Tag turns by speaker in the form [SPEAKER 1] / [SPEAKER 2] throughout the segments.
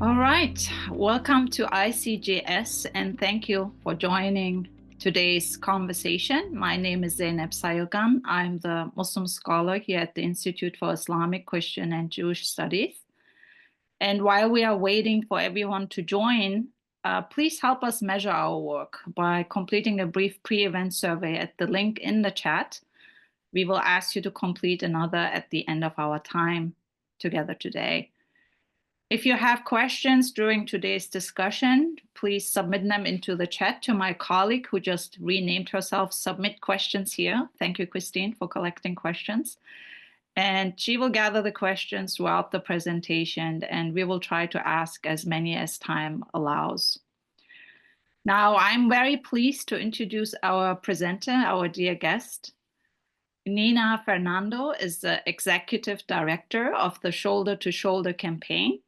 [SPEAKER 1] All right, welcome to ICJS and thank you for joining today's conversation. My name is Zeynep Sayilgan. I'm the Muslim scholar here at the Institute for Islamic, Christian, and Jewish Studies. And while we are waiting for everyone to join, please help us measure our work by completing a brief pre-event survey at the link in the chat. We will ask you to complete another at the end of our time together today. If you have questions during today's discussion, please submit them into the chat to my colleague who just renamed herself Submit Questions here. Thank you, Christine, for collecting questions. And she will gather the questions throughout the presentation, and we will try to ask as many as time allows. Now, I'm very pleased to introduce our presenter, our dear guest. Nina Fernando is the Executive Director of the Shoulder to Shoulder campaign,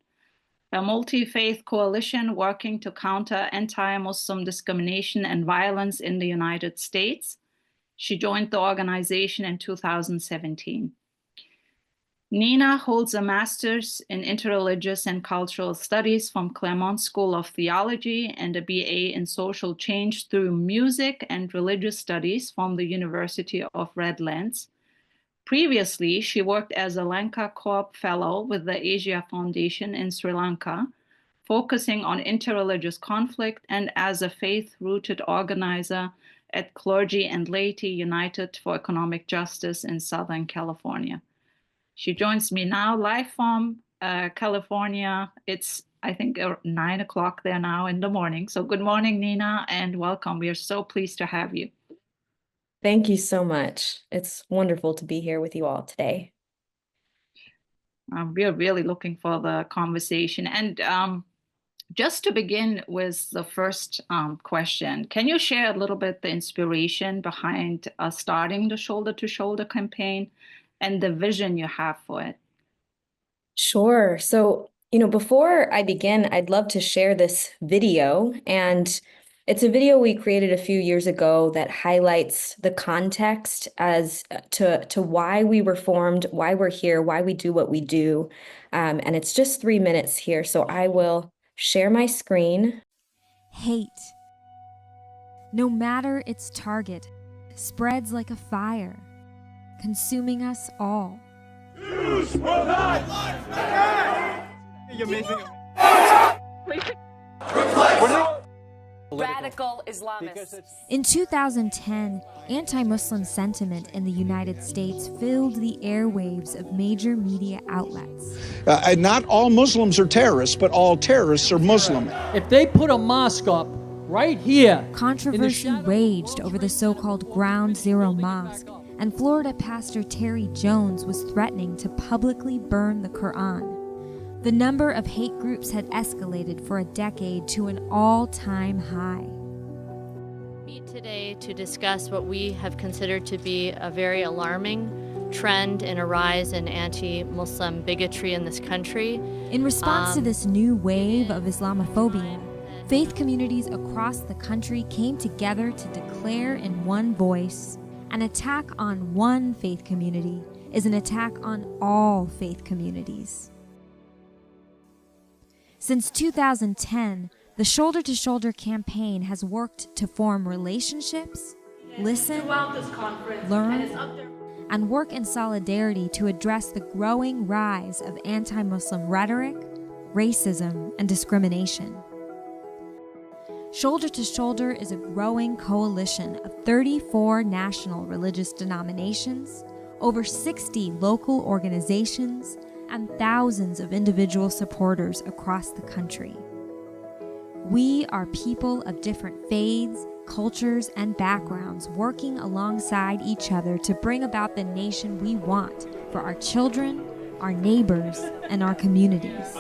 [SPEAKER 1] a multi-faith coalition working to counter anti-Muslim discrimination and violence in the United States. She joined the organization in 2017. Nina holds a master's in interreligious and cultural studies from Claremont School of Theology and a BA in social change through music and religious studies from the University of Redlands. Previously, she worked as a Lanka Corp Fellow with the Asia Foundation in Sri Lanka, focusing on interreligious conflict, and as a faith-rooted organizer at Clergy and Laity United for Economic Justice in Southern California. She joins me now live from California. It's, I think, 9 o'clock there now in the morning. So good morning, Nina, and welcome. We are so pleased to have you.
[SPEAKER 2] Thank you so much. It's wonderful to be here with you all today.
[SPEAKER 1] We are really looking for the conversation. And just to begin with the first question, can you share a little bit the inspiration behind starting the Shoulder to Shoulder campaign and the vision you have for it?
[SPEAKER 2] Sure. So, before I begin, I'd love to share this video, and it's a video we created a few years ago that highlights the context as to why we were formed, why we're here, why we do what we do. And it's just 3 minutes here, so I will share my screen.
[SPEAKER 3] Hate, no matter its target, spreads like a fire, consuming us all.
[SPEAKER 4] Jews will not
[SPEAKER 5] Radical Islamists.
[SPEAKER 3] In 2010, anti-Muslim sentiment in the United States filled the airwaves of major media outlets.
[SPEAKER 6] Not all Muslims are terrorists, but all terrorists are Muslim.
[SPEAKER 7] If they put a mosque up right here,
[SPEAKER 3] Controversy raged over the so-called Ground Zero Mosque, and Florida pastor Terry Jones was threatening to publicly burn the Quran. The number of hate groups had escalated for a decade to an all-time high.
[SPEAKER 8] Meet today to discuss what we have considered to be a very alarming trend and a rise in anti-Muslim bigotry in this country.
[SPEAKER 3] In response to this new wave of Islamophobia, faith communities across the country came together to declare in one voice, an attack on one faith community is an attack on all faith communities. Since 2010, the Shoulder to Shoulder campaign has worked to form relationships, listen, learn, and work in solidarity to address the growing rise of anti-Muslim rhetoric, racism, and discrimination. Shoulder to Shoulder is a growing coalition of 34 national religious denominations, over 60 local organizations, and thousands of individual supporters across the country. We are people of different faiths, cultures, and backgrounds working alongside each other to bring about the nation we want for our children, our neighbors, and our communities.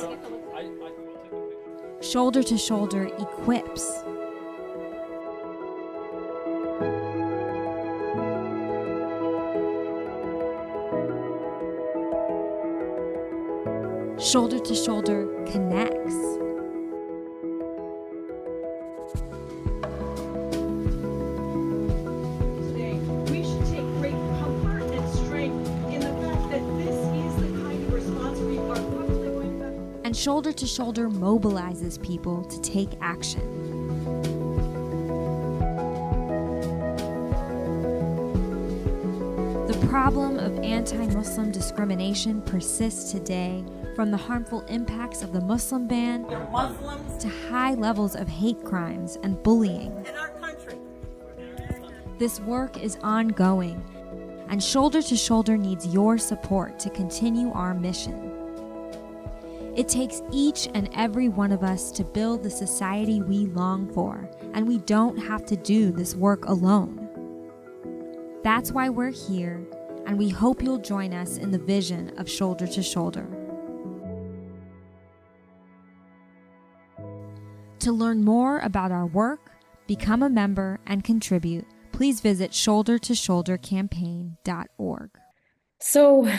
[SPEAKER 3] Shoulder to Shoulder equips. Shoulder to Shoulder connects.
[SPEAKER 9] We should take great comfort and strength in the fact that this is the kind of response we are going to
[SPEAKER 3] and Shoulder to Shoulder mobilizes people to take action. The problem of anti-Muslim discrimination persists today, from the harmful impacts of the Muslim ban to high levels of hate crimes and bullying.
[SPEAKER 9] In our country.
[SPEAKER 3] This work is ongoing, and Shoulder to Shoulder needs your support to continue our mission. It takes each and every one of us to build the society we long for, and we don't have to do this work alone. That's why we're here, and we hope you'll join us in the vision of Shoulder to Shoulder. To learn more about our work, become a member, and contribute, please visit shouldertoshouldercampaign.org.
[SPEAKER 2] So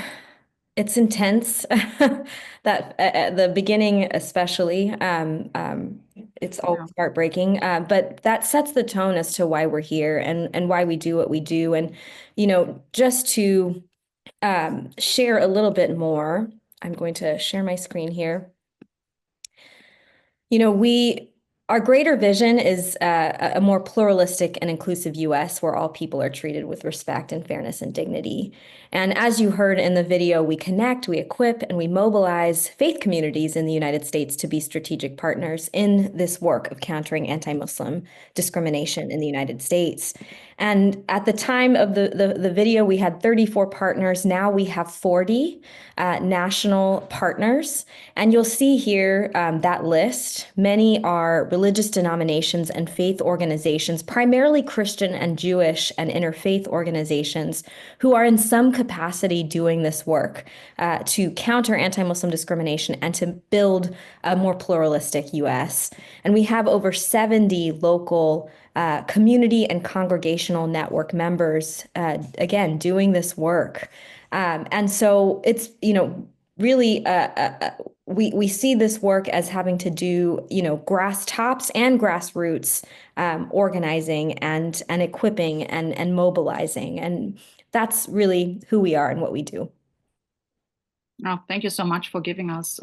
[SPEAKER 2] it's intense, that at the beginning especially. It's always heartbreaking, but that sets the tone as to why we're here and why we do what we do. And, just to share a little bit more, I'm going to share my screen here. Our greater vision is a more pluralistic and inclusive U.S. where all people are treated with respect and fairness and dignity. And as you heard in the video, we connect, we equip, and we mobilize faith communities in the United States to be strategic partners in this work of countering anti-Muslim discrimination in the United States. And at the time of the video, we had 34 partners. Now we have 40 national partners. And you'll see here that list. Many are religious denominations and faith organizations, primarily Christian and Jewish and interfaith organizations, who are in some capacity doing this work to counter anti-Muslim discrimination and to build a more pluralistic U.S. And we have over 70 local community and congregational network members, again, doing this work. And so it's, really, we see this work as having to do, grass tops and grassroots organizing and equipping and mobilizing. And that's really who we are and what we do.
[SPEAKER 1] Oh, thank you so much for giving us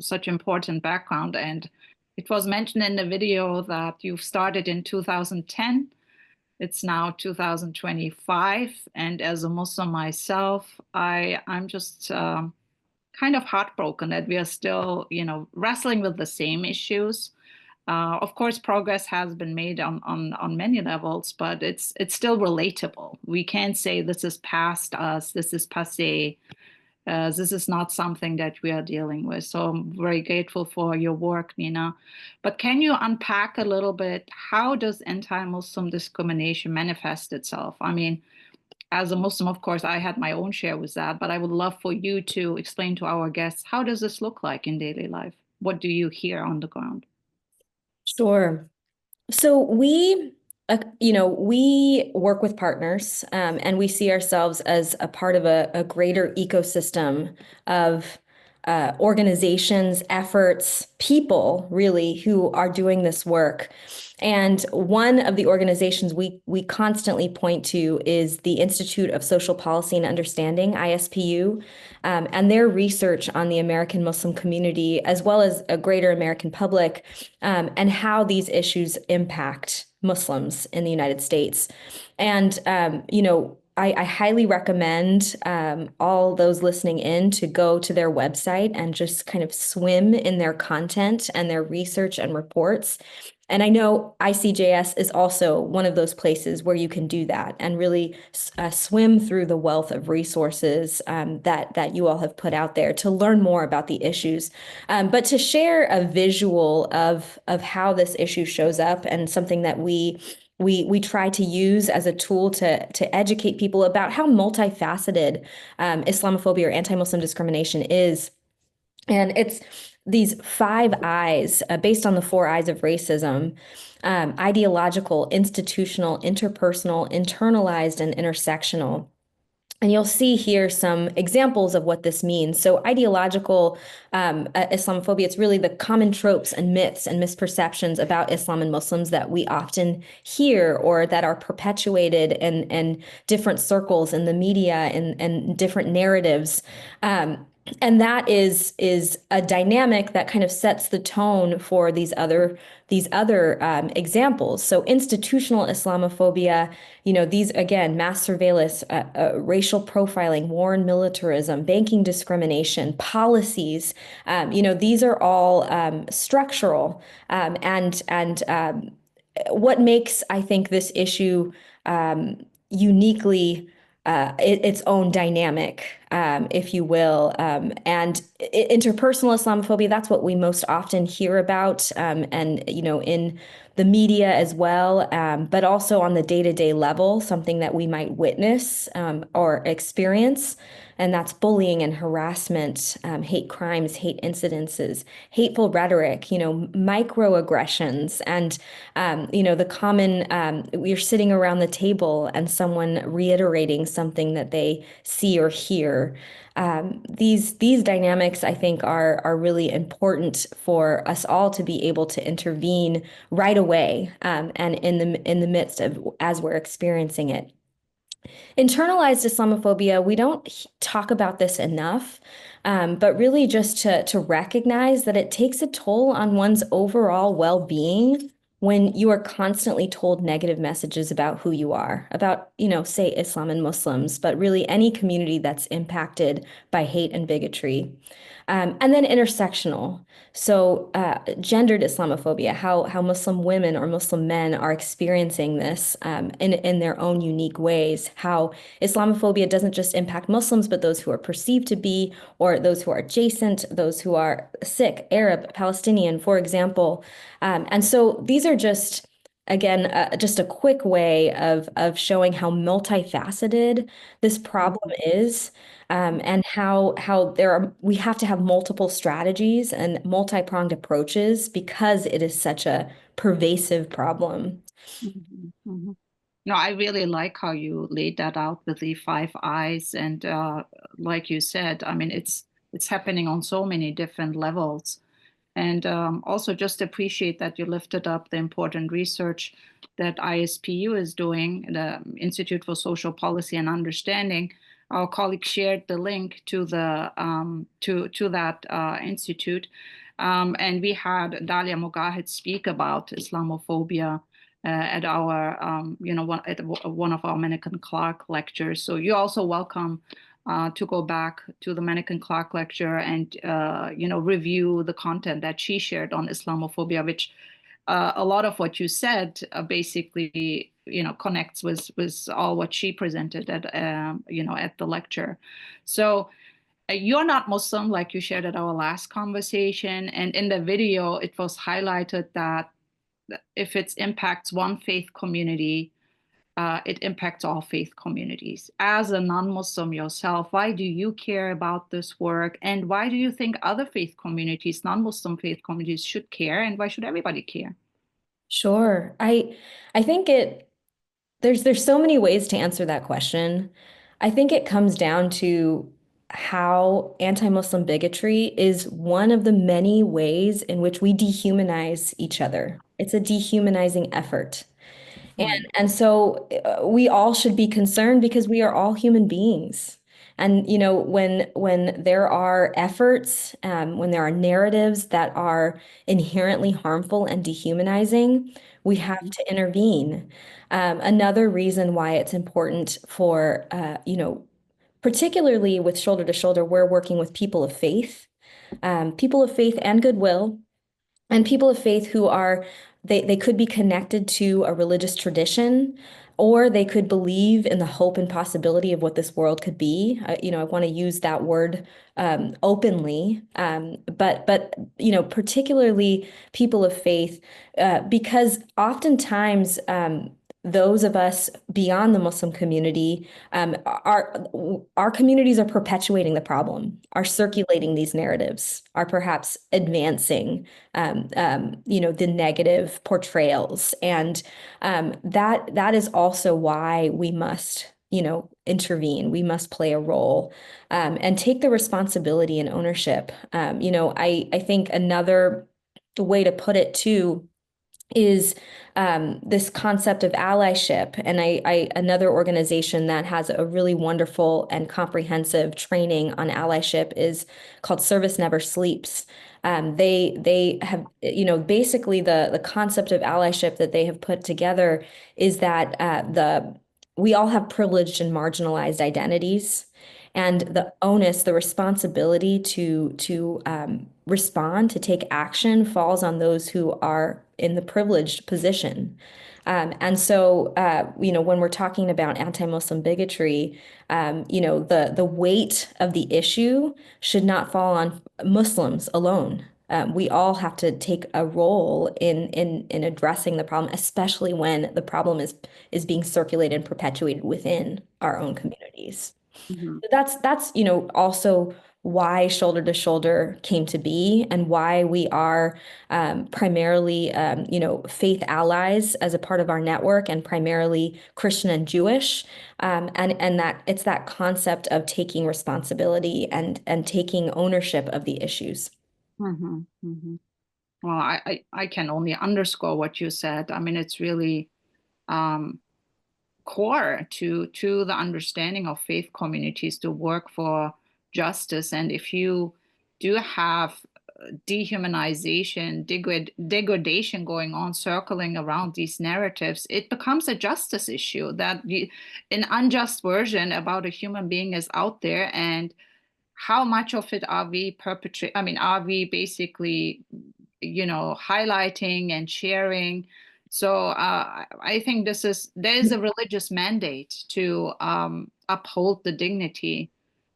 [SPEAKER 1] such important background. And it was mentioned in the video that you started in 2010. It's now 2025. And as a Muslim myself, I'm just kind of heartbroken that we are still, wrestling with the same issues. Of course, progress has been made on many levels, but it's still relatable. We can't say this is past us, this is passé. This is not something that we are dealing with. So I'm very grateful for your work, Nina. But can you unpack a little bit, how does anti-Muslim discrimination manifest itself? I mean, as a Muslim, of course, I had my own share with that, but I would love for you to explain to our guests, how does this look like in daily life? What do you hear on the ground?
[SPEAKER 2] Sure. So we work with partners, and we see ourselves as a part of a greater ecosystem of organizations, efforts, people, really, who are doing this work. And one of the organizations we constantly point to is the Institute of Social Policy and Understanding, ISPU, and their research on the American Muslim community, as well as a greater American public, and how these issues impact Muslims in the United States. And, I highly recommend all those listening in to go to their website and just kind of swim in their content and their research and reports. And I know ICJS is also one of those places where you can do that and really swim through the wealth of resources that you all have put out there to learn more about the issues, but to share a visual of how this issue shows up, and something that we try to use as a tool to educate people about how multifaceted Islamophobia or anti-Muslim discrimination is. And it's these 5 I's based on the 4 I's of racism: ideological, institutional, interpersonal, internalized, and intersectional. And you'll see here some examples of what this means. So ideological Islamophobia, it's really the common tropes and myths and misperceptions about Islam and Muslims that we often hear, or that are perpetuated in different circles in the media and different narratives. And that is a dynamic that kind of sets the tone for these other examples. So institutional Islamophobia, these again, mass surveillance, racial profiling, war and militarism, banking discrimination, policies. These are all structural, and what makes, I think, this issue uniquely its own dynamic, if you will. And interpersonal Islamophobia, that's what we most often hear about, and in the media as well, but also on the day-to-day level, something that we might witness or experience. And that's bullying and harassment, hate crimes, hate incidences, hateful rhetoric, microaggressions, and the common, we're sitting around the table and someone reiterating something that they see or hear. These dynamics, I think, are really important for us all to be able to intervene right away, and in the midst of as we're experiencing it. Internalized Islamophobia, we don't talk about this enough, but really just to recognize that it takes a toll on one's overall well-being when you are constantly told negative messages about who you are, about, say Islam and Muslims, but really any community that's impacted by hate and bigotry. And then intersectional. So gendered Islamophobia, how Muslim women or Muslim men are experiencing this in their own unique ways, how Islamophobia doesn't just impact Muslims, but those who are perceived to be, or those who are adjacent, those who are Sikh, Arab, Palestinian, for example. And so these are just, again, just a quick way of showing how multifaceted this problem is. And how we have to have multiple strategies and multi-pronged approaches because it is such a pervasive problem.
[SPEAKER 1] Mhm, mhm. No, I really like how you laid that out with the 5 eyes, and like you said, I mean, it's happening on so many different levels. And also just appreciate that you lifted up the important research that ISPU is doing, the Institute for Social Policy and Understanding. Our colleague shared the link to the to that institute, and we had Dalia Mogahed speak about Islamophobia at our one of our Mencken Clark lectures. So you're also welcome to go back to the Mencken Clark lecture and review the content that she shared on Islamophobia, which a lot of what you said basically connects with all what she presented at at the lecture. So you're not Muslim, like you shared at our last conversation, and in the video it was highlighted that if it impacts one faith community, it impacts all faith communities. As a non-Muslim yourself, why do you care about this work? And why do you think other faith communities, non-Muslim faith communities, should care? And why should everybody care?
[SPEAKER 2] Sure. I think there's so many ways to answer that question. I think it comes down to how anti-Muslim bigotry is one of the many ways in which we dehumanize each other. It's a dehumanizing effort. And so we all should be concerned because we are all human beings. And when there are efforts, when there are narratives that are inherently harmful and dehumanizing, we have to intervene. Another reason why it's important for particularly with Shoulder to Shoulder, we're working with people of faith and goodwill, and people of faith who are they could be connected to a religious tradition, or they could believe in the hope and possibility of what this world could be. I want to use that word openly, but particularly people of faith, because oftentimes those of us beyond the Muslim community, our communities are perpetuating the problem, are circulating these narratives, are perhaps advancing, the negative portrayals, and that is also why we must, intervene. We must play a role, and take the responsibility and ownership. I think another way to put it too is this concept of allyship. And another organization that has a really wonderful and comprehensive training on allyship is called Service Never Sleeps. They have, basically the concept of allyship that they have put together is that we all have privileged and marginalized identities. And the onus, the responsibility to respond, to take action, falls on those who are in the privileged position. And so, when we're talking about anti-Muslim bigotry, the weight of the issue should not fall on Muslims alone. We all have to take a role in addressing the problem, especially when the problem is being circulated and perpetuated within our own communities.
[SPEAKER 1] Mhm.
[SPEAKER 2] That's also why Shoulder to Shoulder came to be and why we are primarily faith allies as a part of our network, and primarily Christian and Jewish, and that it's that concept of taking responsibility and taking ownership of the issues.
[SPEAKER 1] Mhm. Mhm. Well, I can only underscore what you said. I mean, it's really um, core to the understanding of faith communities to work for justice. And if you do have dehumanization, degradation going on, circling around these narratives, it becomes a justice issue that an unjust version about a human being is out there. And how much of it are we perpetrating? I mean, are we basically, highlighting and sharing? So I think there is a religious mandate to uphold the dignity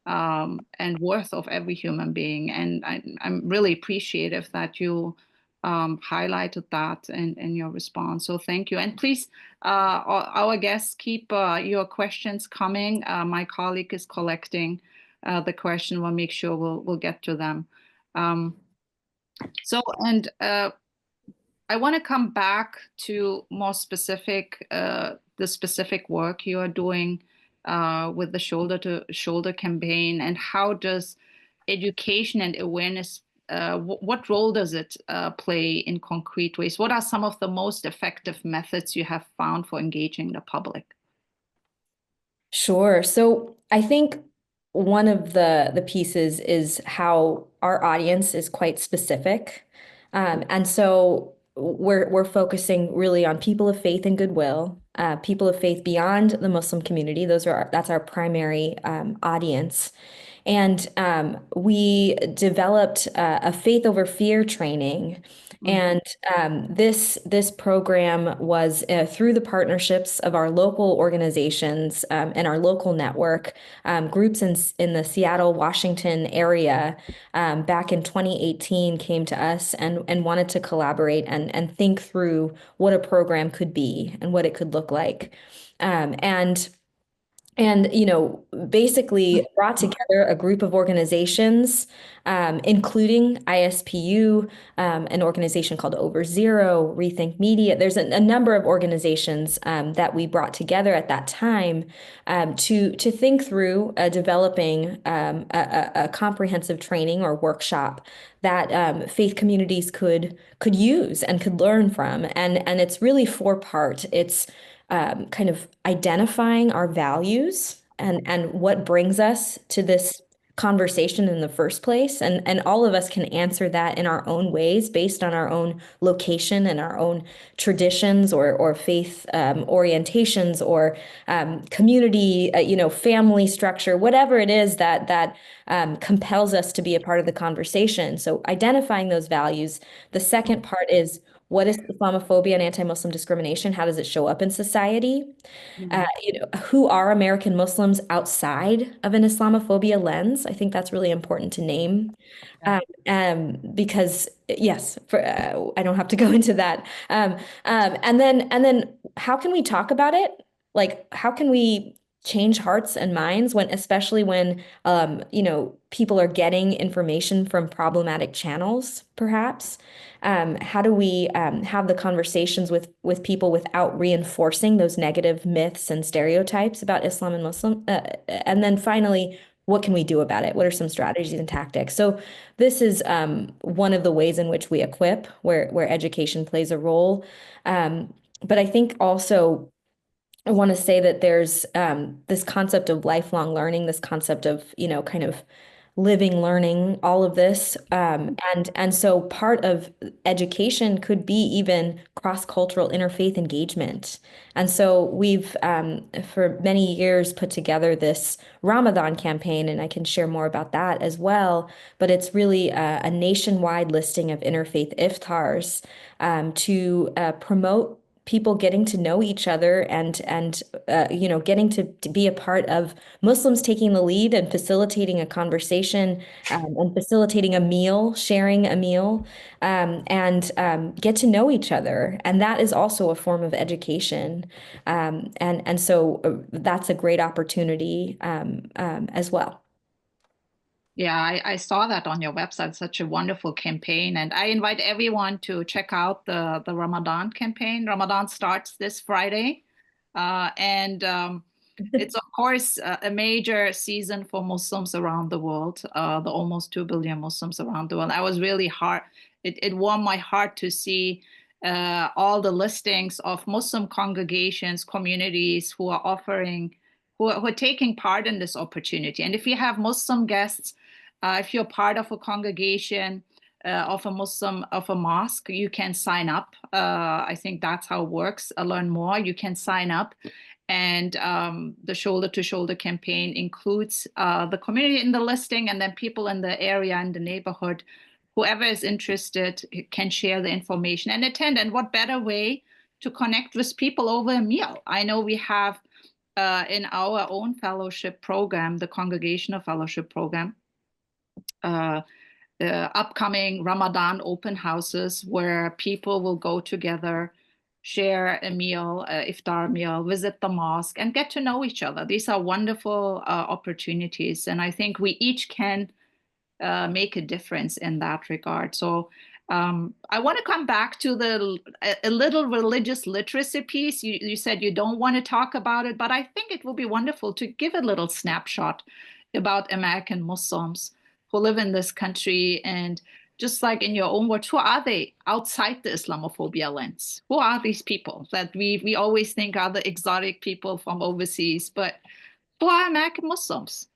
[SPEAKER 1] and worth of every human being. And I'm really appreciative that you highlighted that in your response. So thank you. And please, our guests, keep your questions coming. My colleague is collecting the question. We'll make sure we'll get to them. Um, and I want to come back to more specific, the specific work you are doing with the Shoulder to Shoulder campaign, and how does education and awareness, what role does it play in concrete ways? What are some of the most effective methods you have found for engaging the public?
[SPEAKER 2] Sure. So I think one of the pieces is how our audience is quite specific. And so we're focusing really on people of faith and goodwill, people of faith beyond the Muslim community. That's our primary audience. And we developed a faith over fear training. And this program was through the partnerships of our local organizations and our local network, groups in the Seattle, Washington area back in 2018 came to us and wanted to collaborate and think through what a program could be and what it could look like. And basically brought together a group of organizations, including ISPU, an organization called Over Zero, Rethink Media. There's a number of organizations that we brought together at that time to think through developing a comprehensive training or workshop that faith communities could use and could learn from. And it's really four-part. It's kind of identifying our values and what brings us to this conversation in the first place. And all of us can answer that in our own ways based on our own location and our own traditions or faith orientations or community, family structure, whatever it is that compels us to be a part of the conversation. So identifying those values. The second part is, what is Islamophobia and anti-Muslim discrimination? How does it show up in society? Who are American Muslims outside of an Islamophobia lens? I think that's really important to name. Because yes, I don't have to go into that. And then how can we talk about it? Like, how can we change hearts and minds especially when people are getting information from problematic channels, perhaps? How do we have the conversations with people without reinforcing those negative myths and stereotypes about Islam and Muslim? And then finally, what can we do about it? What are some strategies and tactics? So this is one of the ways in which we equip, where education plays a role. But I think also I want to say that there's this concept of lifelong learning, this concept of, kind of living learning, all of this. And so part of education could be even cross-cultural interfaith engagement. And so we've, for many years, put together this Ramadan campaign, and I can share more about that as well. But it's really a nationwide listing of interfaith iftars to promote people getting to know each other and getting to be a part of Muslims taking the lead and facilitating a conversation and facilitating a meal, sharing a meal, and get to know each other. And that is also a form of education. And so that's a great opportunity as well.
[SPEAKER 1] Yeah, I saw that on your website, such a wonderful campaign. And I invite everyone to check out the Ramadan campaign. Ramadan starts this Friday. And it's, of course, a major season for Muslims around the world, the almost 2 billion Muslims around the world. I was really it warmed my heart to see all the listings of Muslim congregations, communities who are who are taking part in this opportunity. And if you have Muslim guests, if you're part of a congregation of a mosque, you can sign up. I think that's how it works. Learn more. You can sign up, and the Shoulder to Shoulder campaign includes the community in the listing, and then people in the area and the neighborhood. Whoever is interested can share the information and attend. And what better way to connect with people over a meal? I know we have in our own fellowship program, the Congregational Fellowship Program, upcoming Ramadan open houses where people will go together, share a meal, iftar meal, visit the mosque, and get to know each other. These are wonderful opportunities, and I think we each can make a difference in that regard. So I want to come back to a little religious literacy piece. You said you don't want to talk about it, but I think it will be wonderful to give a little snapshot about American Muslims who live in this country, and just like in your own words, who are they outside the Islamophobia lens? Who are these people that we always think are the exotic people from overseas, but who are American Muslims,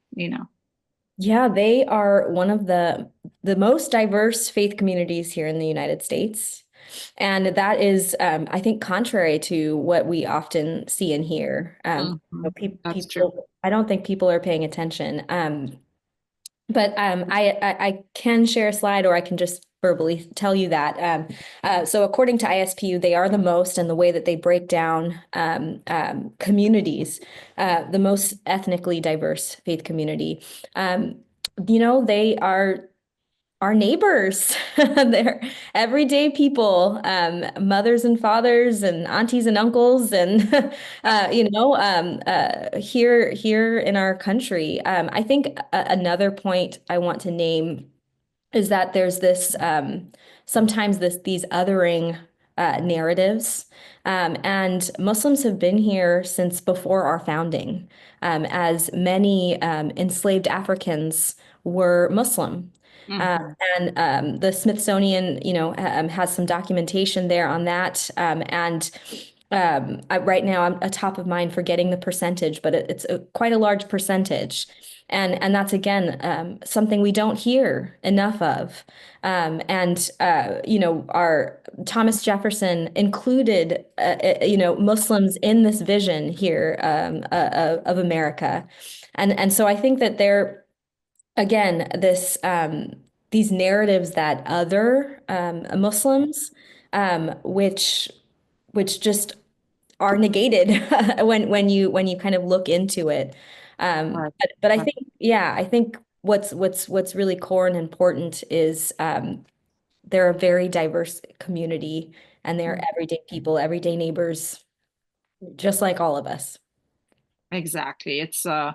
[SPEAKER 2] Yeah, they are one of the most diverse faith communities here in the United States. And that is, I think, contrary to what we often see and hear.
[SPEAKER 1] That's true.
[SPEAKER 2] I don't think people are paying attention. But I can share a slide, or I can just verbally tell you that. So according to ISPU, they are the most, and the way that they break down communities, the most ethnically diverse faith community. They are our neighbors. They're everyday people, mothers and fathers and aunties and uncles, and here in our country. I think another point I want to name is that there's this sometimes these othering narratives, and Muslims have been here since before our founding, as many enslaved Africans were Muslim. And the Smithsonian, has some documentation there on that. Right now, I'm top of mind forgetting the percentage, but it's quite a large percentage. And that's, again, something we don't hear enough of. Our Thomas Jefferson included, Muslims in this vision here of America. And so I think that again, these narratives that other Muslims, which just are negated when you kind of look into it. But I think what's really core and important is they're a very diverse community, and they're everyday people, everyday neighbors, just like all of us.
[SPEAKER 1] Exactly. It's the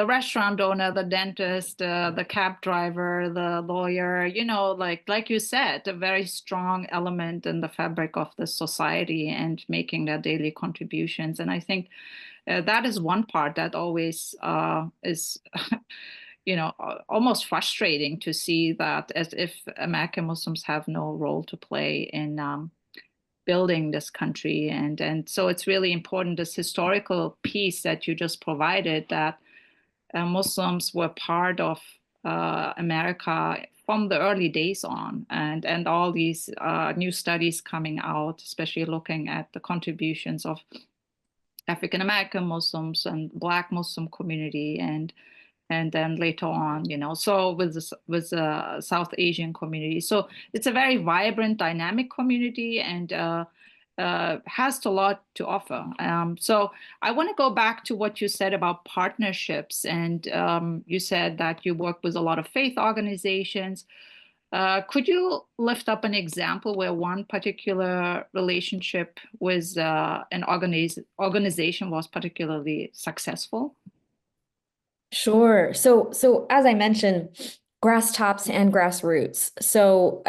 [SPEAKER 1] restaurant owner, the dentist, the cab driver, the lawyer, like you said, a very strong element in the fabric of the society and making their daily contributions. And I think that is one part that always is almost frustrating to see, that as if American Muslims have no role to play in building this country. And so it's really important, this historical piece that you just provided, that Muslims were part of America from the early days on, and all these new studies coming out, especially looking at the contributions of African American Muslims and Black Muslim community, and then later on, so with the South Asian community. So it's a very vibrant, dynamic community, and has a lot to offer. So I want to go back to what you said about partnerships, and you said that you work with a lot of faith organizations. Could you lift up an example where one particular relationship with an organization was particularly successful?
[SPEAKER 2] Sure. So as I mentioned, grass tops and grassroots. So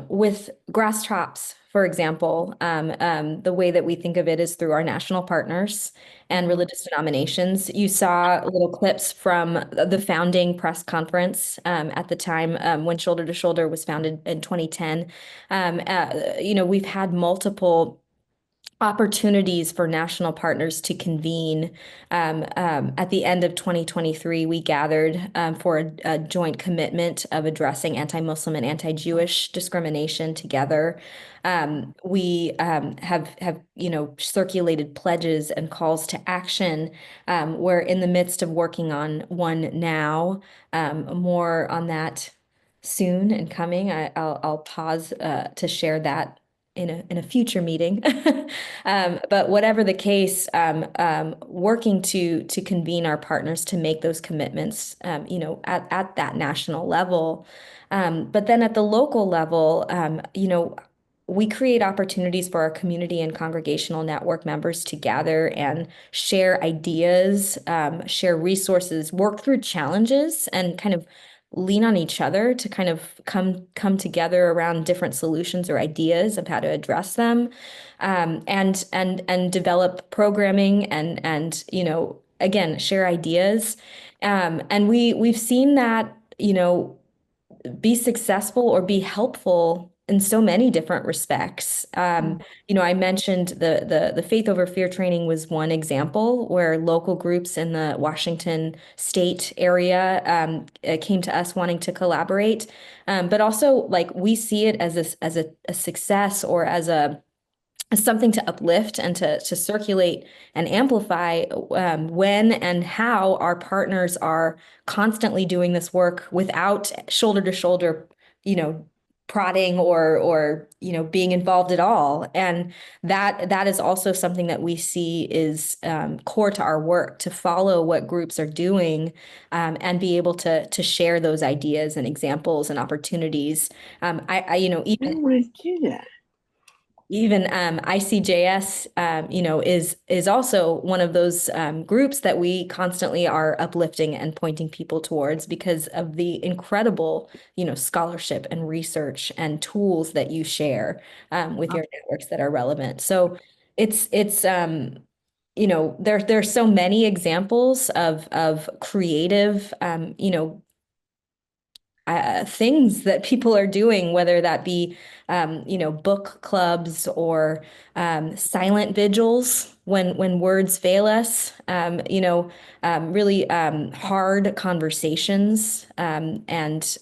[SPEAKER 2] with grass tops, for example, the way that we think of it is through our national partners and religious denominations. You saw little clips from the founding press conference at the time when Shoulder to Shoulder was founded in 2010. We've had multiple opportunities for national partners to convene. At the end of 2023, we gathered for a joint commitment of addressing anti-Muslim and anti-Jewish discrimination together. We have circulated pledges and calls to action. We're in the midst of working on one now. More on that soon and coming. I'll pause to share that in a future meeting. But whatever the case, working to convene our partners to make those commitments, at that national level. But then at the local level, we create opportunities for our community and congregational network members to gather and share ideas, share resources, work through challenges, and kind of lean on each other to kind of come together around different solutions or ideas of how to address them, and develop programming and again share ideas, and we've seen that be successful or be helpful in so many different respects. I mentioned the Faith Over Fear training was one example where local groups in the Washington state area came to us wanting to collaborate. But also, like, we see it as a success, or as something to uplift and to circulate and amplify when and how our partners are constantly doing this work without shoulder to shoulder, prodding or being involved at all. And that is also something that we see is core to our work, to follow what groups are doing, and be able to share those ideas and examples and opportunities. Even ICJS, is also one of those groups that we constantly are uplifting and pointing people towards because of the incredible, scholarship and research and tools that you share with your networks that are relevant. So it's there's so many examples of creative, things that people are doing, whether that be, book clubs or silent vigils when words fail us, really hard conversations, and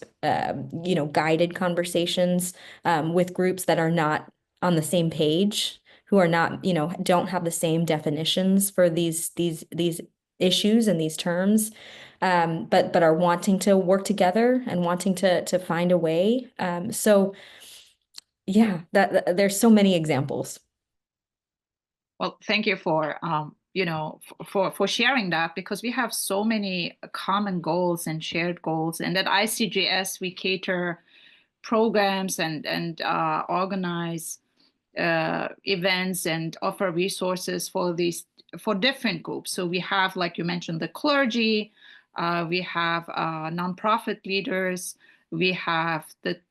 [SPEAKER 2] guided conversations with groups that are not on the same page, who are not, don't have the same definitions for these issues and these terms. But are wanting to work together and wanting to find a way. So yeah, that there's so many examples.
[SPEAKER 1] Well, thank you for for sharing that, because we have so many common goals and shared goals. And at ICJS, we cater programs and organize events and offer resources for different groups. So we have, like you mentioned, the clergy. We have nonprofit leaders. We have the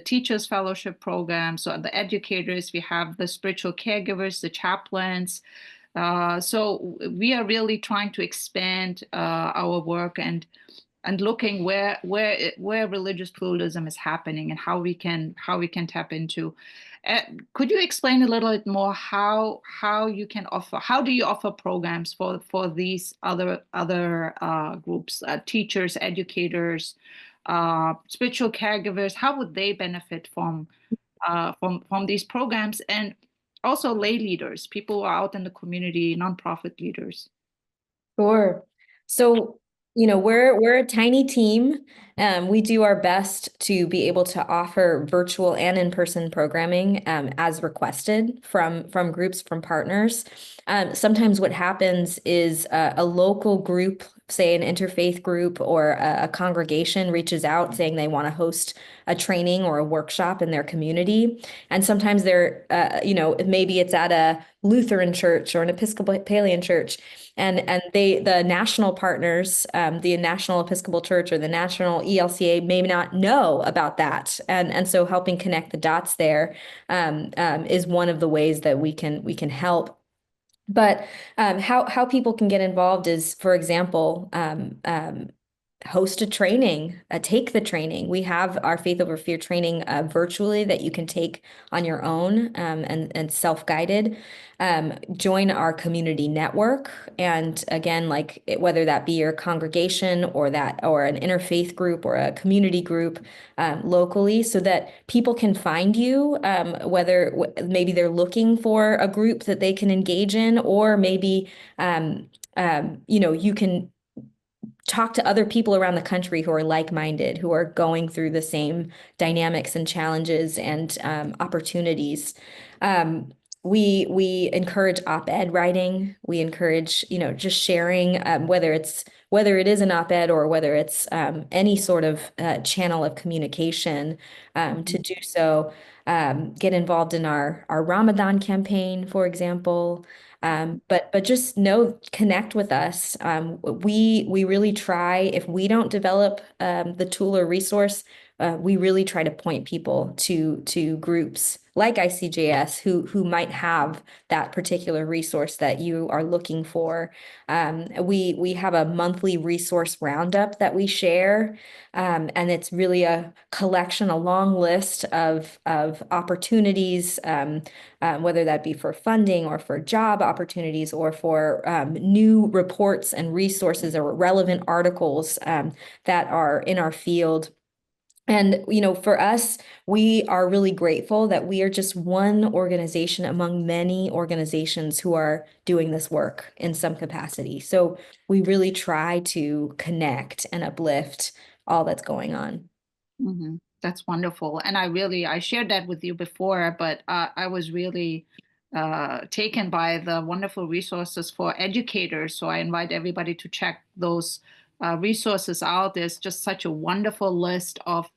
[SPEAKER 1] Teachers Fellowship Program. So the educators. We have the spiritual caregivers, the chaplains. So we are really trying to expand our work and looking where religious pluralism is happening and how we can tap into. Could you explain a little bit more how you can offer, how do you offer programs for these other groups, teachers, educators, spiritual caregivers? How would they benefit from these programs, and also lay leaders, people who are out in the community, nonprofit leaders?
[SPEAKER 2] Sure. So, we're a tiny team. We do our best to be able to offer virtual and in-person programming as requested from groups, from partners. Sometimes what happens is a local group, say an interfaith group or a congregation, reaches out saying they want to host a training or a workshop in their community. And sometimes they're, maybe it's at a Lutheran church or an Episcopalian church. And the national partners, the National Episcopal Church or the National ELCA may not know about that, and so helping connect the dots there is one of the ways that we can help. But how people can get involved is, for example, host a training, take the training. We have our Faith Over Fear training virtually that you can take on your own and self-guided. Join our community network. And again, whether that be your congregation or an interfaith group or a community group locally, so that people can find you, whether maybe they're looking for a group that they can engage in, or maybe you can talk to other people around the country who are like-minded, who are going through the same dynamics and challenges and opportunities. We encourage op-ed writing. We encourage, just sharing, whether it is an op-ed or whether it's any sort of channel of communication, to do so. Get involved in our Ramadan campaign, for example. But just connect with us. We really try, if we don't develop the tool or resource, we really try to point people to groups like ICJS who might have that particular resource that you are looking for. We have a monthly resource roundup that we share, and it's really a collection, a long list of opportunities, whether that be for funding or for job opportunities or for new reports and resources or relevant articles that are in our field. And, for us, we are really grateful that we are just one organization among many organizations who are doing this work in some capacity. So we really try to connect and uplift all that's going on.
[SPEAKER 1] Mm-hmm. That's wonderful. And I shared that with you before, but I was really taken by the wonderful resources for educators. So I invite everybody to check those resources out. There's just such a wonderful list of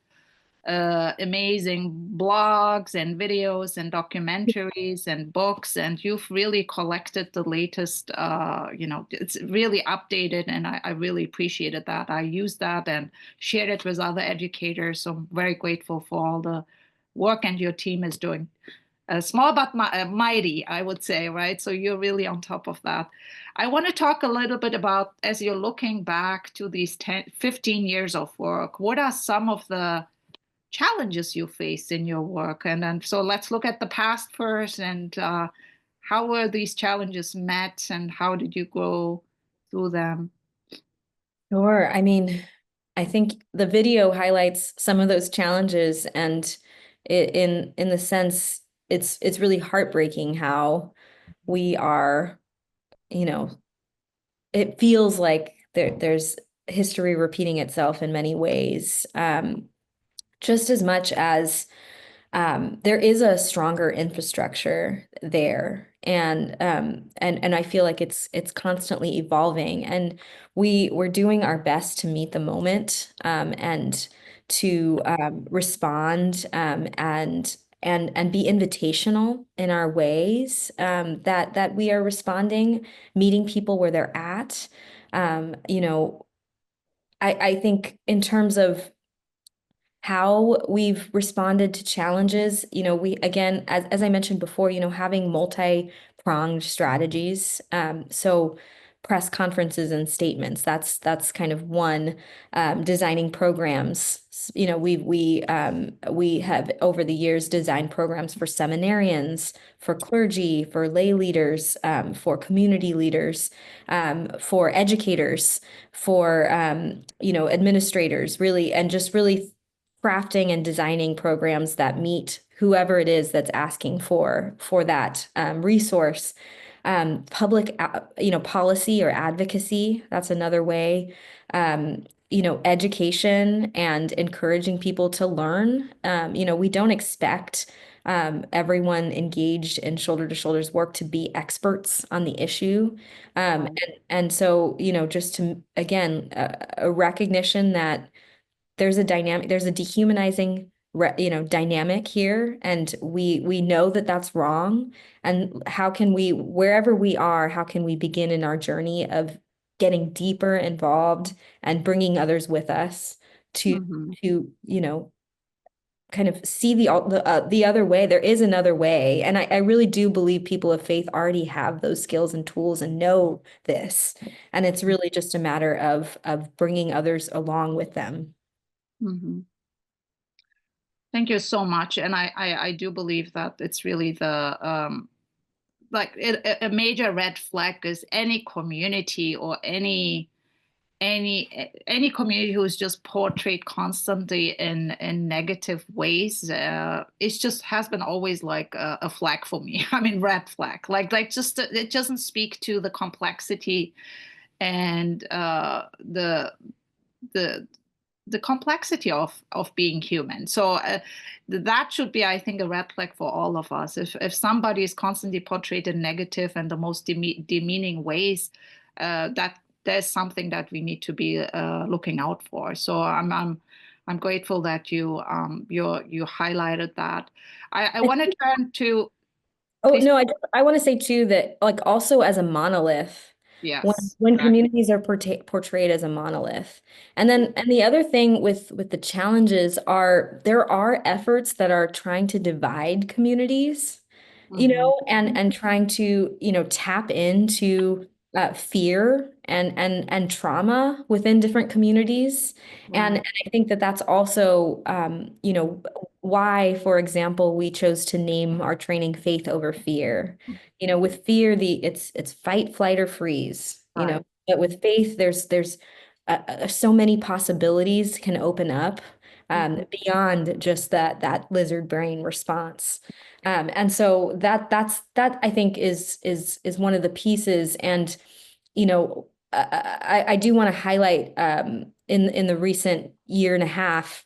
[SPEAKER 1] amazing blogs and videos and documentaries and books, and you've really collected the latest, it's really updated, and I really appreciated that. I used that and shared it with other educators, so I'm very grateful for all the work and your team is doing. Small but mighty, I would say, right? So you're really on top of that. I want to talk a little bit about, as you're looking back to these 15 years of work, what are some of the challenges you faced in your work? And then, so let's look at the past first, and how were these challenges met, and how did you go through them?
[SPEAKER 2] Sure. I mean, I think the video highlights some of those challenges, and in the sense, it's really heartbreaking how we are, it feels like there's history repeating itself in many ways. Just as much as there is a stronger infrastructure there, and I feel like it's constantly evolving, and we're doing our best to meet the moment, and to respond, and be invitational in our ways, that we are responding, meeting people where they're at. I think in terms of how we've responded to challenges, we, again, as I mentioned before, having pronged strategies. So press conferences and statements, that's kind of one. Designing programs. We have over the years designed programs for seminarians, for clergy, for lay leaders, for community leaders, for educators, for administrators, really, and just really crafting and designing programs that meet whoever it is that's asking for that resource. Public, policy or advocacy, that's another way. Education and encouraging people to learn. We don't expect everyone engaged in shoulder to shoulders work to be experts on the issue. And so, just to, again, a recognition that there's a dehumanizing dynamic here, and we know that that's wrong. And how can we, wherever we are, how can we begin in our journey of getting deeper involved and bringing others with us to kind of see the other way. There is another way, and I really do believe people of faith already have those skills and tools and know this, and it's really just a matter of bringing others along with them.
[SPEAKER 1] Thank you so much. And I do believe that it's really the a major red flag is any community or any community who is just portrayed constantly in negative ways. It just has been always like a flag for me. I mean, red flag. Like just it doesn't speak to the complexity and the complexity of being human. So that should be, I think, a red flag for all of us. If somebody is constantly portrayed in negative and the most demeaning ways, that there's something that we need to be looking out for. So I'm grateful that you highlighted that. I want to turn to.
[SPEAKER 2] Oh, no, I want to say too that, like, also as a monolith.
[SPEAKER 1] Yes.
[SPEAKER 2] When communities are portrayed as a monolith. And the other thing with the challenges are there are efforts that are trying to divide communities, and trying to, tap into fear and trauma within different communities. And I think that that's also, why, for example, we chose to name our training Faith Over Fear. With fear, it's fight, flight, or freeze.
[SPEAKER 1] Right.
[SPEAKER 2] But with faith, there's so many possibilities can open up beyond just that lizard brain response. And so that I think is one of the pieces. And I do want to highlight in the recent year and a half,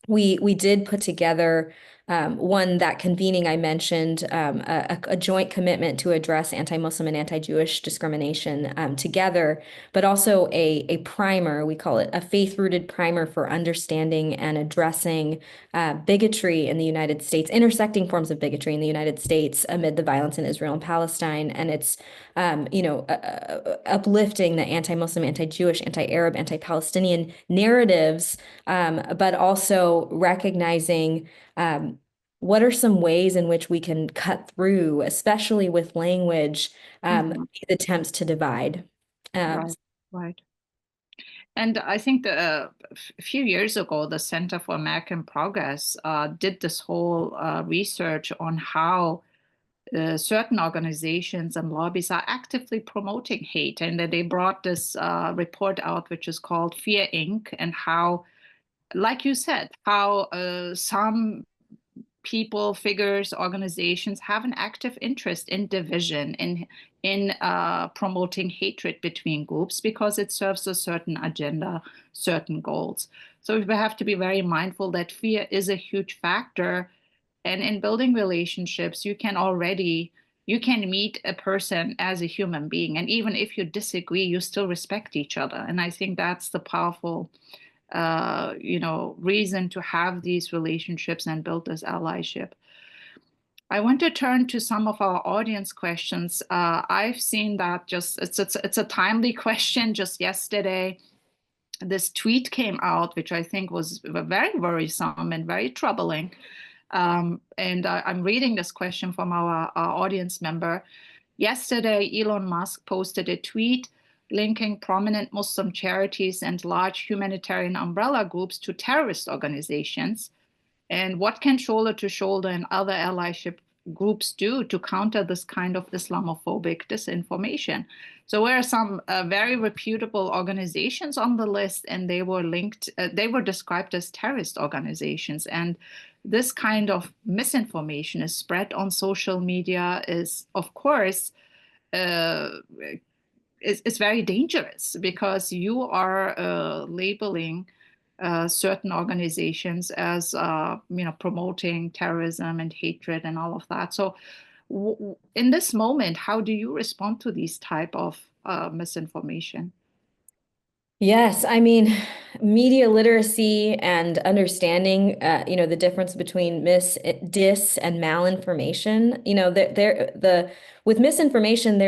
[SPEAKER 2] we did put together that convening I mentioned, a joint commitment to address anti-Muslim and anti-Jewish discrimination together, but also a primer. We call it a faith-rooted primer for understanding and addressing bigotry in the United States, intersecting forms of bigotry in the United States amid the violence in Israel and Palestine. And it's uplifting the anti-Muslim, anti-Jewish, anti-Arab, anti-Palestinian narratives, but also recognizing what are some ways in which we can cut through, especially with language, these attempts to divide.
[SPEAKER 1] Right. And I think a few years ago, the Center for American Progress did this whole research on how certain organizations and lobbies are actively promoting hate. And they brought this report out, which is called Fear Inc., and how, like you said, how some people, figures, organizations have an active interest in division, in promoting hatred between groups because it serves a certain agenda, certain goals. So we have to be very mindful that fear is a huge factor. And in building relationships, you can meet a person as a human being. And even if you disagree, you still respect each other. And I think that's the powerful reason to have these relationships and build this allyship. I want to turn to some of our audience questions. I've seen that it's a timely question. Just yesterday, this tweet came out, which I think was very worrisome and very troubling. And I'm reading this question from our audience member. Yesterday, Elon Musk posted a tweet linking prominent Muslim charities and large humanitarian umbrella groups to terrorist organizations. And what can Shoulder to Shoulder and other allyship groups do to counter this kind of Islamophobic disinformation? So there are some very reputable organizations on the list, and they were they were described as terrorist organizations. And this kind of misinformation is spread on social media is, of course, uh, is very dangerous because you are labeling certain organizations as promoting terrorism and hatred and all of that. So in this moment, how do you respond to these type of misinformation?
[SPEAKER 2] Yes, I mean, media literacy and understanding, the difference between dis and malinformation. With misinformation,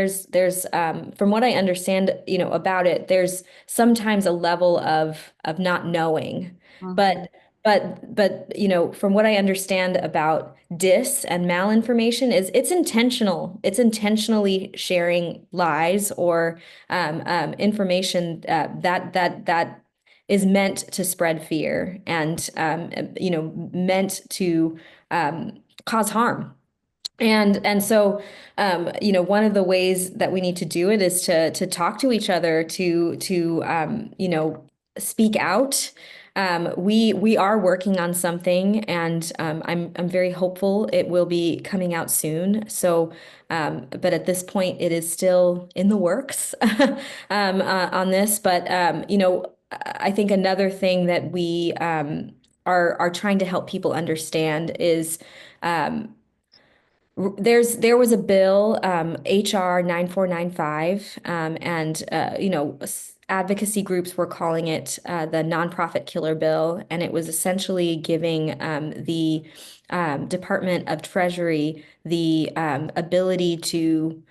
[SPEAKER 2] from what I understand, about it, there's sometimes a level of not knowing, but from what I understand about dis and malinformation is it's intentional. It's intentionally sharing lies or information that is meant to spread fear and meant to cause harm. And so one of the ways that we need to do it is to talk to each other, to speak out. We are working on something, and I'm very hopeful it will be coming out soon. So, but at this point, it is still in the works on this. But I think another thing that we are trying to help people understand is. There was a bill, HR 9495, and advocacy groups were calling it the nonprofit killer bill, and it was essentially giving the Department of Treasury the ability to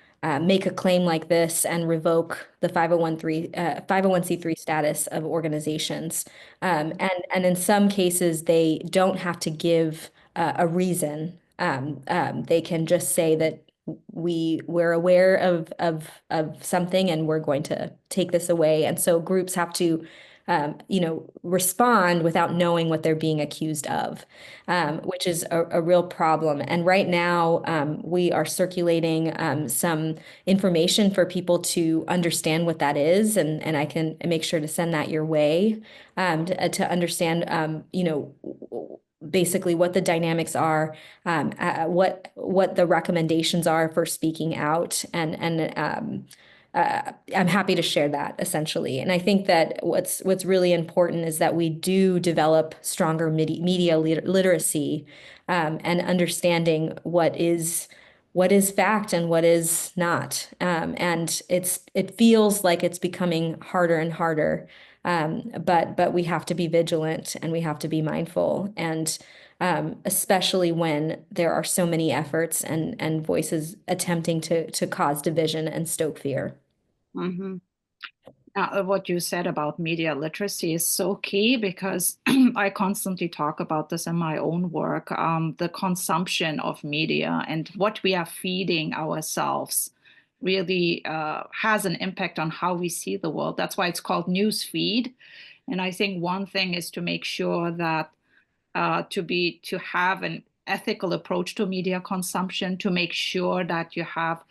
[SPEAKER 2] make a claim like this and revoke the 501c3 status of organizations. And in some cases, they don't have to give a reason. They can just say that we're aware of something and we're going to take this away. And so groups have to respond without knowing what they're being accused of, which is a real problem. And right now, we are circulating some information for people to understand what that is, and I can make sure to send that your way to understand, basically what the dynamics are, what the recommendations are for speaking out, and I'm happy to share that essentially. And I think that what's really important is that we do develop stronger media literacy and understanding what is fact and what is not. And it feels like it's becoming harder and harder. But we have to be vigilant and we have to be mindful, and especially when there are so many efforts and voices attempting to cause division and stoke fear.
[SPEAKER 1] Mm-hmm. What you said about media literacy is so key because I constantly talk about this in my own work, the consumption of media and what we are feeding ourselves really has an impact on how we see the world. That's why it's called news feed. And I think one thing is to make sure that to have an ethical approach to media consumption, to make sure that you have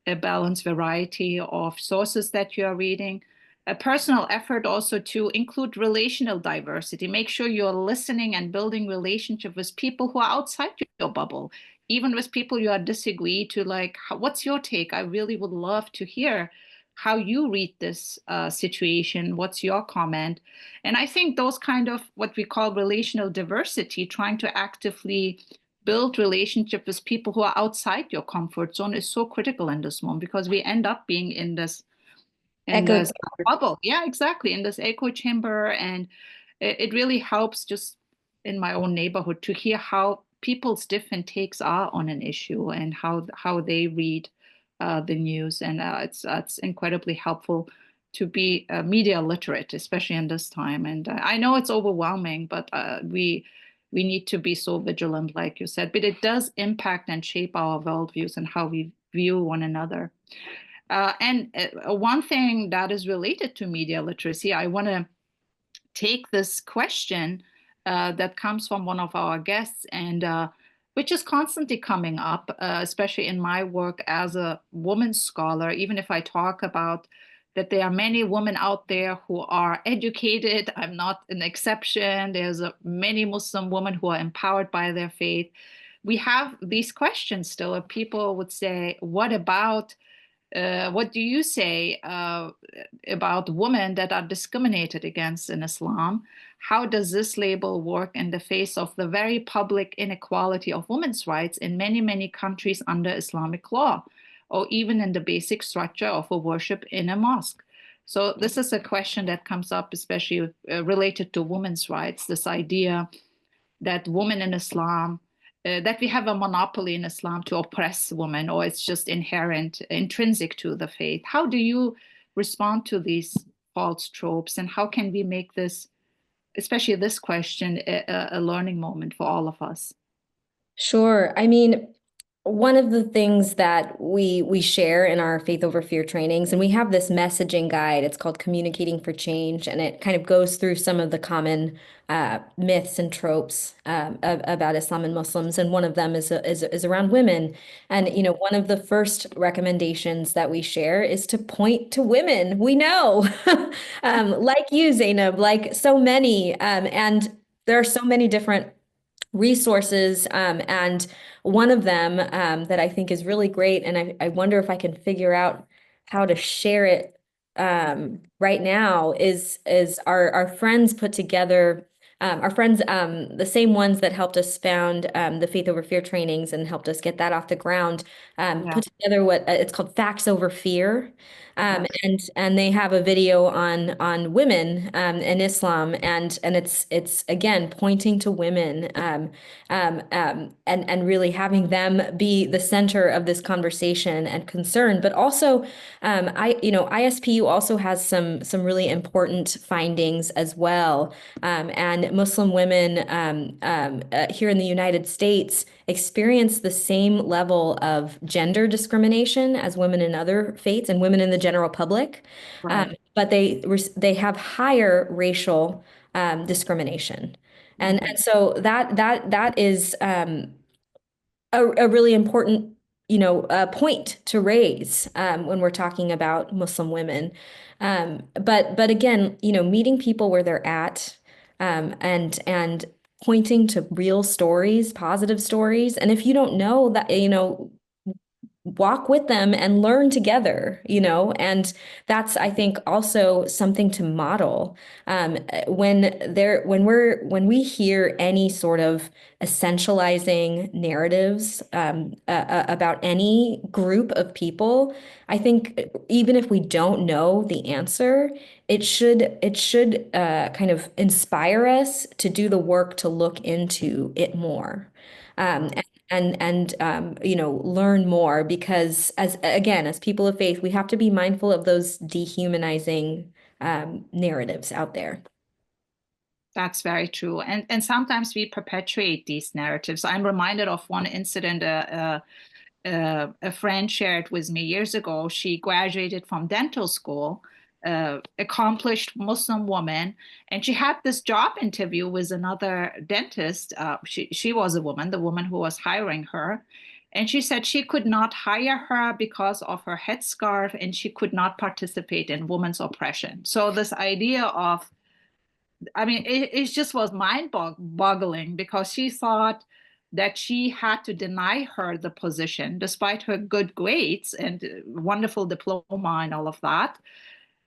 [SPEAKER 1] a balanced variety of sources that you are reading. A personal effort also to include relational diversity. Make sure you're listening and building relationship with people who are outside your bubble, even with people you are disagree to, like, what's your take? I really would love to hear how you read this situation. What's your comment? And I think those kind of what we call relational diversity, trying to actively build relationship with people who are outside your comfort zone is so critical in this moment, because we end up being in this bubble. Yeah, exactly. In this echo chamber. And it really helps just in my own neighborhood to hear how people's different takes are on an issue and how they read the news. And it's incredibly helpful to be media literate, especially in this time. And I know it's overwhelming, but we need to be so vigilant, like you said. But it does impact and shape our worldviews and how we view one another. And one thing that is related to media literacy, I want to take this question that comes from one of our guests, and which is constantly coming up, especially in my work as a woman scholar, even if I talk about that there are many women out there who are educated. I'm not an exception. There's many Muslim women who are empowered by their faith. We have these questions still. People would say, what do you say about women that are discriminated against in Islam? How does this label work in the face of the very public inequality of women's rights in many, many countries under Islamic law, or even in the basic structure of a worship in a mosque? So this is a question that comes up, especially related to women's rights, this idea that women in Islam, that we have a monopoly in Islam to oppress women, or it's just inherent, intrinsic to the faith. How do you respond to these false tropes, and how can we make this, especially this question, a learning moment for all of us?
[SPEAKER 2] Sure. I mean, one of the things that we share in our Faith Over Fear trainings, and we have this messaging guide, it's called Communicating for Change, and it kind of goes through some of the common myths and tropes about Islam and Muslims, and one of them is around women. And one of the first recommendations that we share is to point to women. We know, like you, Zainab, like so many, and there are so many different resources, and one of them that I think is really great, and I wonder if I can figure out how to share it right now, is our friends put together, our friends, the same ones that helped us found the Faith Over Fear trainings and helped us get that off the ground, put together what it's called Facts Over Fear. And they have a video on women in Islam, and it's again pointing to women, and really having them be the center of this conversation and concern. But also, ISPU also has some really important findings as well, and Muslim women here in the United States experience the same level of gender discrimination as women in other faiths and women in the general public,
[SPEAKER 1] Right.
[SPEAKER 2] but they have higher racial discrimination, and so that is a really important point to raise when we're talking about Muslim women, but again, meeting people where they're at, and pointing to real stories, positive stories. And if you don't know that, walk with them and learn together, and that's, I think, also something to model. When we hear any sort of essentializing narratives about any group of people, I think even if we don't know the answer, it should kind of inspire us to do the work to look into it more. And learn more, because as people of faith, we have to be mindful of those dehumanizing narratives out there.
[SPEAKER 1] That's very true. And sometimes we perpetuate these narratives. I'm reminded of one incident a friend shared with me years ago. She graduated from dental school, accomplished Muslim woman, and she had this job interview with another dentist. She was a woman, the woman who was hiring her. And she said she could not hire her because of her headscarf, and she could not participate in women's oppression. So this idea of, I mean, it just was mind-boggling, because she thought that she had to deny her the position despite her good grades and wonderful diploma and all of that,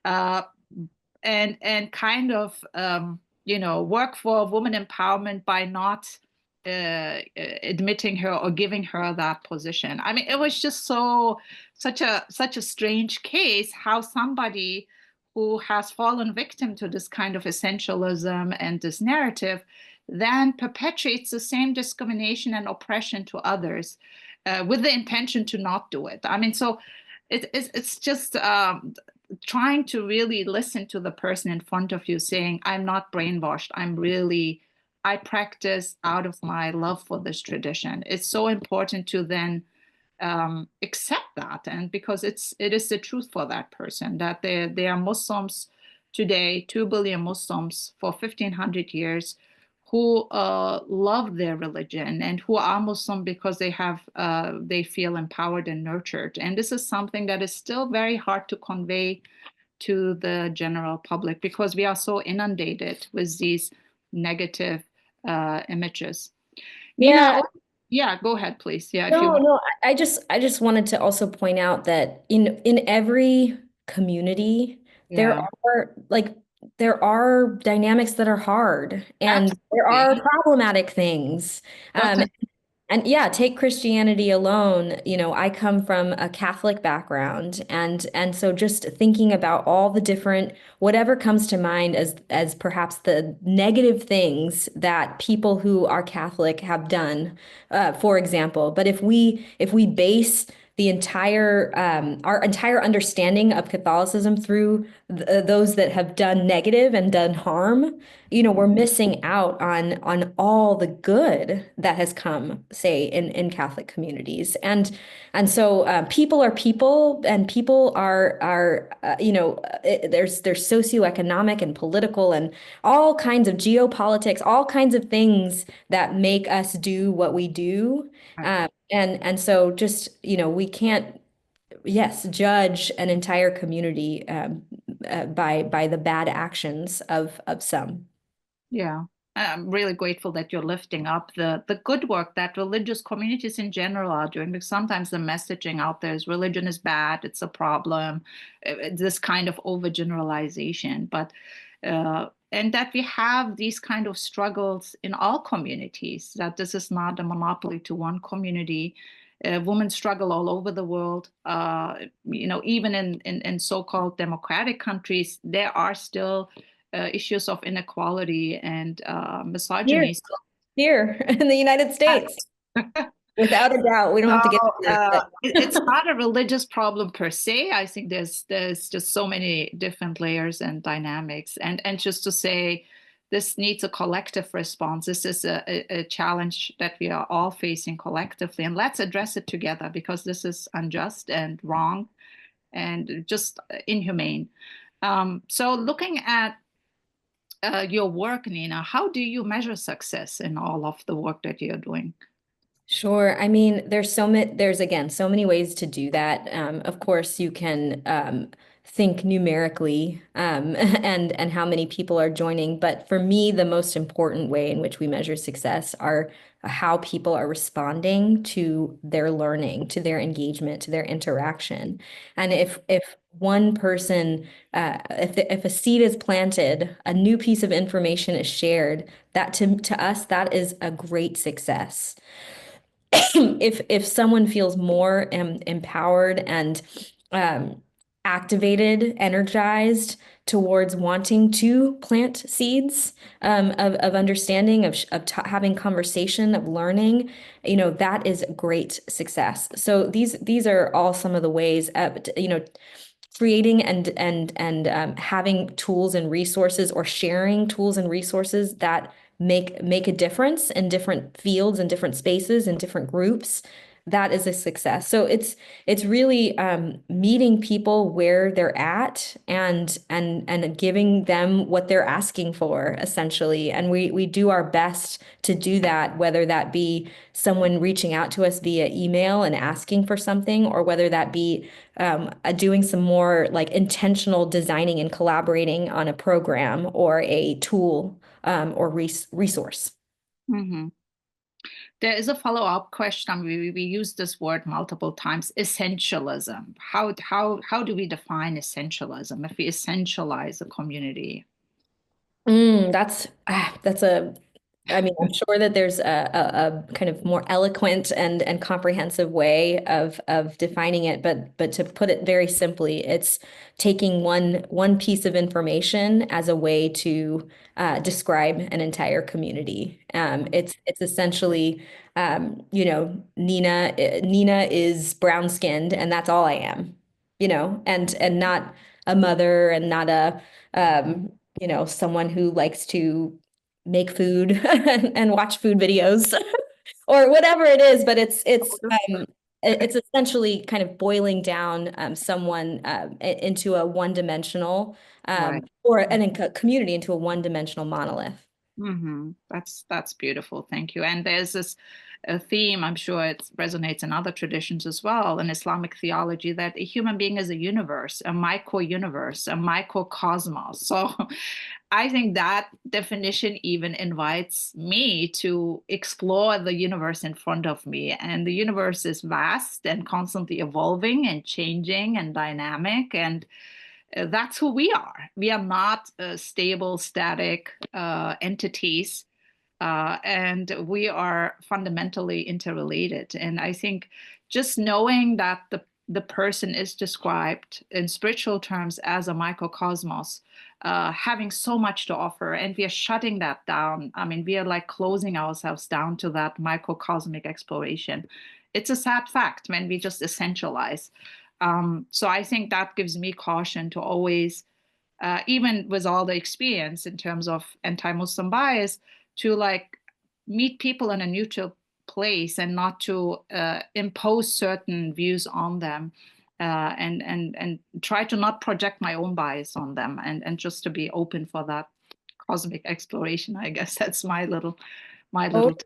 [SPEAKER 1] and kind of work for woman empowerment by not admitting her or giving her that position. I mean, it was just such a strange case, how somebody who has fallen victim to this kind of essentialism and this narrative then perpetuates the same discrimination and oppression to others with the intention to not do it. I mean, so it's just trying to really listen to the person in front of you saying, I'm not brainwashed. I practice out of my love for this tradition. It's so important to then accept that, and because it is the truth for that person that they are Muslims today, 2 billion Muslims for 1500 years who love their religion and who are Muslim because they feel empowered and nurtured. And this is something that is still very hard to convey to the general public because we are so inundated with these negative images.
[SPEAKER 2] Yeah.
[SPEAKER 1] Nina, yeah, go ahead, please. Yeah, if you
[SPEAKER 2] No,
[SPEAKER 1] want.
[SPEAKER 2] no, I just wanted to also point out that in every community, there
[SPEAKER 1] Yeah,
[SPEAKER 2] are like there are dynamics that are hard and there are
[SPEAKER 1] absolutely.
[SPEAKER 2] problematic things. Um,
[SPEAKER 1] Totally.
[SPEAKER 2] And yeah, take Christianity alone. I come from a Catholic background, and so just thinking about all the different whatever comes to mind as perhaps the negative things that people who are Catholic have done, for example. But if we base the entire our entire understanding of Catholicism through those that have done negative and done harm, we're missing out on all the good that has come, say, in Catholic communities. And so people are people, and people are there's socioeconomic and political and all kinds of geopolitics, all kinds of things that make us do what we do. And so just, we can't, yes, judge an entire community by the bad actions of some.
[SPEAKER 1] Yeah. I'm really grateful that you're lifting up the good work that religious communities in general are doing, because sometimes the messaging out there is religion is bad, it's a problem, this kind of overgeneralization. But and that we have these kind of struggles in all communities, that this is not a monopoly to one community. Women struggle all over the world. Even in so-called democratic countries, there are still issues of inequality and
[SPEAKER 2] Here,
[SPEAKER 1] misogyny.
[SPEAKER 2] here in the United States, without a doubt, we don't have to get into that.
[SPEAKER 1] It's not a religious problem per se. I think there's just so many different layers and dynamics, and just to say this needs a collective response. This is a challenge that we are all facing collectively, and let's address it together because this is unjust and wrong and just inhumane. So looking at your work, Nina, how do you measure success in all of the work that you're doing?
[SPEAKER 2] Sure. I mean, there's again so many ways to do that. Of course, you can think numerically and how many people are joining. But for me, the most important way in which we measure success are how people are responding to their learning, to their engagement, to their interaction. And if one person, if a seed is planted, a new piece of information is shared, that to us, that is a great success. If someone feels more empowered and activated, energized towards wanting to plant seeds of understanding, of having conversation, of learning, that is great success. So these are all some of the ways, creating and having tools and resources, or sharing tools and resources that make a difference in different fields and different spaces and different groups. That is a success. So it's really meeting people where they're at and giving them what they're asking for, essentially. And we do our best to do that, whether that be someone reaching out to us via email and asking for something, or whether that be doing some more like intentional designing and collaborating on a program or a tool or resource.
[SPEAKER 1] Mm-hmm. There is a follow-up question. We use this word multiple times, essentialism. How do we define essentialism if we essentialize a community?
[SPEAKER 2] That's I mean, I'm sure that there's a kind of more eloquent and comprehensive way of defining it, but to put it very simply, it's taking one piece of information as a way to describe an entire community. It's essentially, Nina is brown skinned, and that's all I am, and not a mother, and not a someone who likes to make food and watch food videos or whatever it is, but it's essentially kind of boiling down someone into a one-dimensional
[SPEAKER 1] Right.
[SPEAKER 2] or a community into a one-dimensional monolith.
[SPEAKER 1] That's beautiful. Thank you. And there's this a theme, I'm sure it resonates in other traditions as well, in Islamic theology, that a human being is a universe, a micro universe, a microcosmos. So I think that definition even invites me to explore the universe in front of me. And the universe is vast and constantly evolving and changing and dynamic. And that's who we are. We are not stable, static entities, and we are fundamentally interrelated. And I think just knowing that the person is described in spiritual terms as a microcosmos, having so much to offer, and we are shutting that down. I mean, we are like closing ourselves down to that microcosmic exploration. It's a sad fact when we just essentialize. So I think that gives me caution to always, even with all the experience in terms of anti-Muslim bias, to like meet people in a neutral place and not to impose certain views on them, and try to not project my own bias on them, and just to be open for that cosmic exploration. I guess that's my
[SPEAKER 2] Oh,
[SPEAKER 1] little.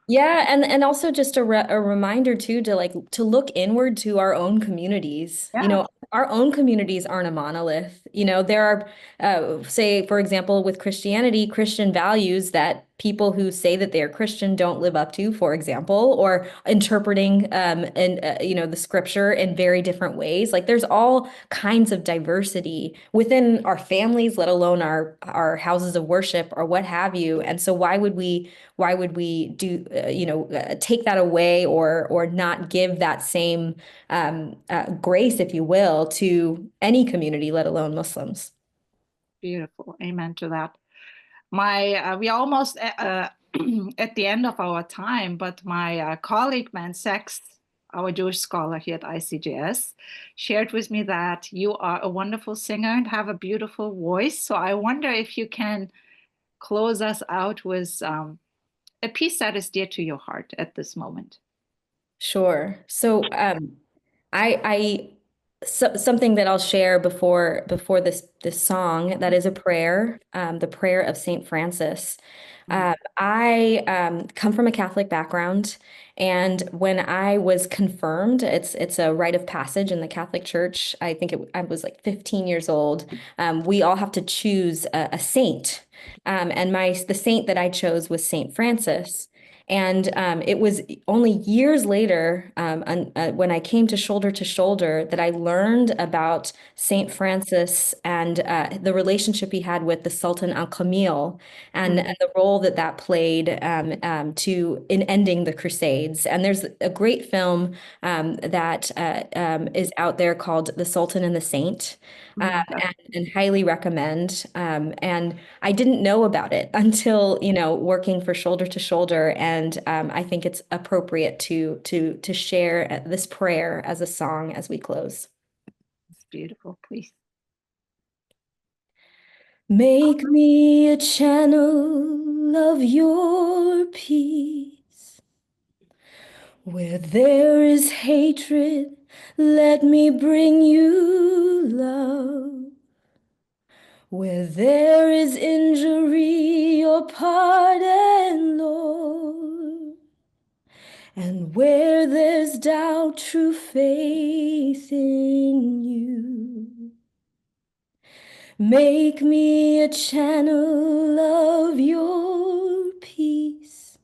[SPEAKER 2] yeah, and also just a reminder too to look inward to our own communities. You
[SPEAKER 1] Yeah.
[SPEAKER 2] know, our own communities aren't a monolith. You know, there are, say, for example, with Christianity, Christian values that people who say that they are Christian don't live up to, for example, or interpreting and the scripture in very different ways. Like there's all kinds of diversity within our families, let alone our houses of worship or what have you. And so why would we do take that away or not give that same grace, if you will, to any community, let alone Muslims?
[SPEAKER 1] Beautiful. Amen to that. We are almost at the end of our time, but my colleague Man Sachs, our Jewish scholar here at ICJS, shared with me that you are a wonderful singer and have a beautiful voice. So I wonder if you can close us out with a piece that is dear to your heart at this moment.
[SPEAKER 2] Sure. So I something that I'll share before this song, that is a prayer, the prayer of Saint Francis. I come from a Catholic background, and when I was confirmed, it's a rite of passage in the Catholic Church. I think I was like 15 years old. We all have to choose a saint, and the saint that I chose was Saint Francis. And it was only years later, when I came to Shoulder, that I learned about Saint Francis and the relationship he had with the Sultan Al-Kamil, and the role that played in ending the Crusades. And there's a great film that is out there called The Sultan and the Saint, and highly recommend. And I didn't know about it until, working for Shoulder, and I think it's appropriate to share this prayer as a song as we close.
[SPEAKER 1] It's beautiful, please.
[SPEAKER 2] Make me a channel of your peace. Where there is hatred, let me bring you love. Where there is injury, your pardon, Lord. And where there's doubt, true faith in you. Make me a channel of your peace.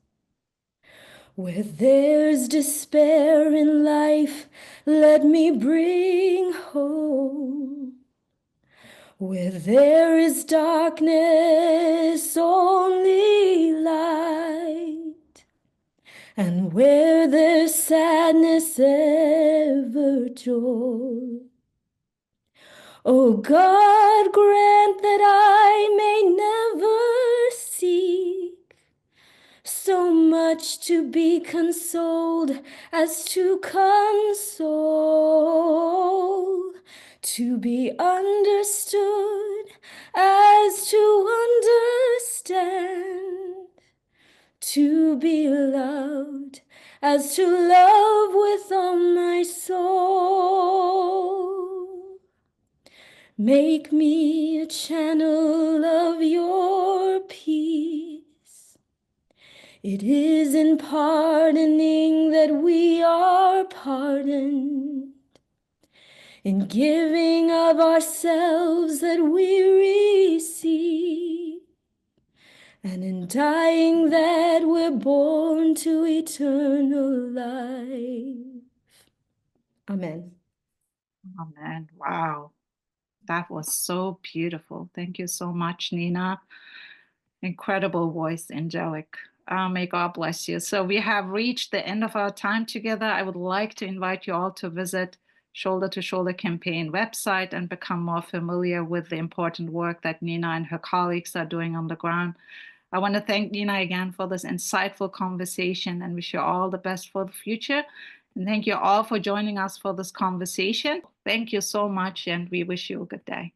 [SPEAKER 2] Where there's despair in life, let me bring hope. Where there is darkness, only light. And where there's sadness, ever joy. Oh God, grant that I may never seek so much to be consoled as to console, to be understood as to understand, to be loved as to love with all my soul. Make me a channel of your peace. It is in pardoning that we are pardoned, in giving of ourselves that we receive, and in dying that we're born to eternal life. Amen.
[SPEAKER 1] Amen. Wow. That was so beautiful. Thank you so much, Nina. Incredible voice, angelic. May God bless you. So we have reached the end of our time together. I would like to invite you all to visit Shoulder to Shoulder Campaign website and become more familiar with the important work that Nina and her colleagues are doing on the ground. I want to thank Nina again for this insightful conversation and wish you all the best for the future. And thank you all for joining us for this conversation. Thank you so much, and we wish you a good day.